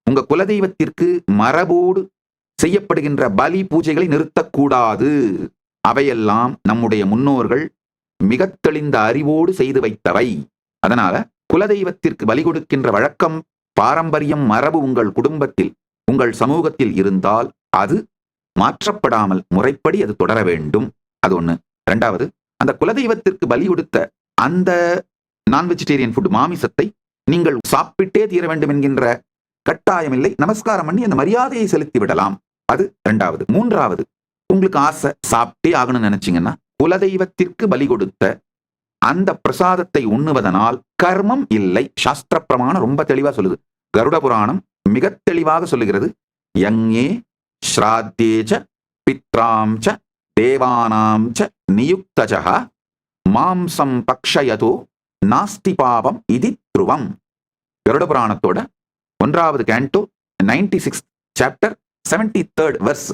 உங்க குலதெய்வத்திற்கு மரபோடு செய்யப்படுகின்ற பலி பூஜைகளை நிறுத்தக்கூடாது. அவையெல்லாம் நம்முடைய முன்னோர்கள் மிக தெளிந்த அறிவோடு செய்து வைத்தவை. அதனால குலதெய்வத்திற்கு பலி கொடுக்கின்ற வழக்கம், பாரம்பரியம், மரபு உங்கள் குடும்பத்தில், உங்கள் சமூகத்தில் இருந்தால் அது மாற்றப்படாமல் முறைப்படி அது தொடர வேண்டும். அது ஒண்ணு. இரண்டாவது, அந்த குலதெய்வத்திற்கு பலி கொடுத்த அந்த நான் வெஜிடேரியன் ஃபுட், மாமிசத்தை நீங்கள் சாப்பிட்டே தீர வேண்டும் என்கின்ற கட்டாயம் இல்லை. நமஸ்காரம் பண்ணி அந்த மரியாதையை செலுத்தி விடலாம். அது இரண்டாவது. மூன்றாவது, உங்களுக்கு ஆசை சாப்பிட்டே ஆகணும்னு நினைச்சீங்கன்னா, குலதெய்வத்திற்கு பலி கொடுத்த அந்த பிரசாதத்தை உண்ணுவதனால் கர்மம் இல்லை. சாஸ்திர பிரமாணம் ரொம்ப தெளிவா சொல்லுது. கருட புராணம் மிக தெளிவாக சொல்லுகிறது. யங்கே ஸ்ராத்தேச்ச பித்ராம்ச தேவானாம்ச நியுக்தஜ மாம்சம் பக்ஷயதோ நாஸ்தி பாபம் இதி த்ருவம். கருட புராணத்தோட 1வது கேண்டோ 96 சாப்டர் 73rd வெர்ஸ்.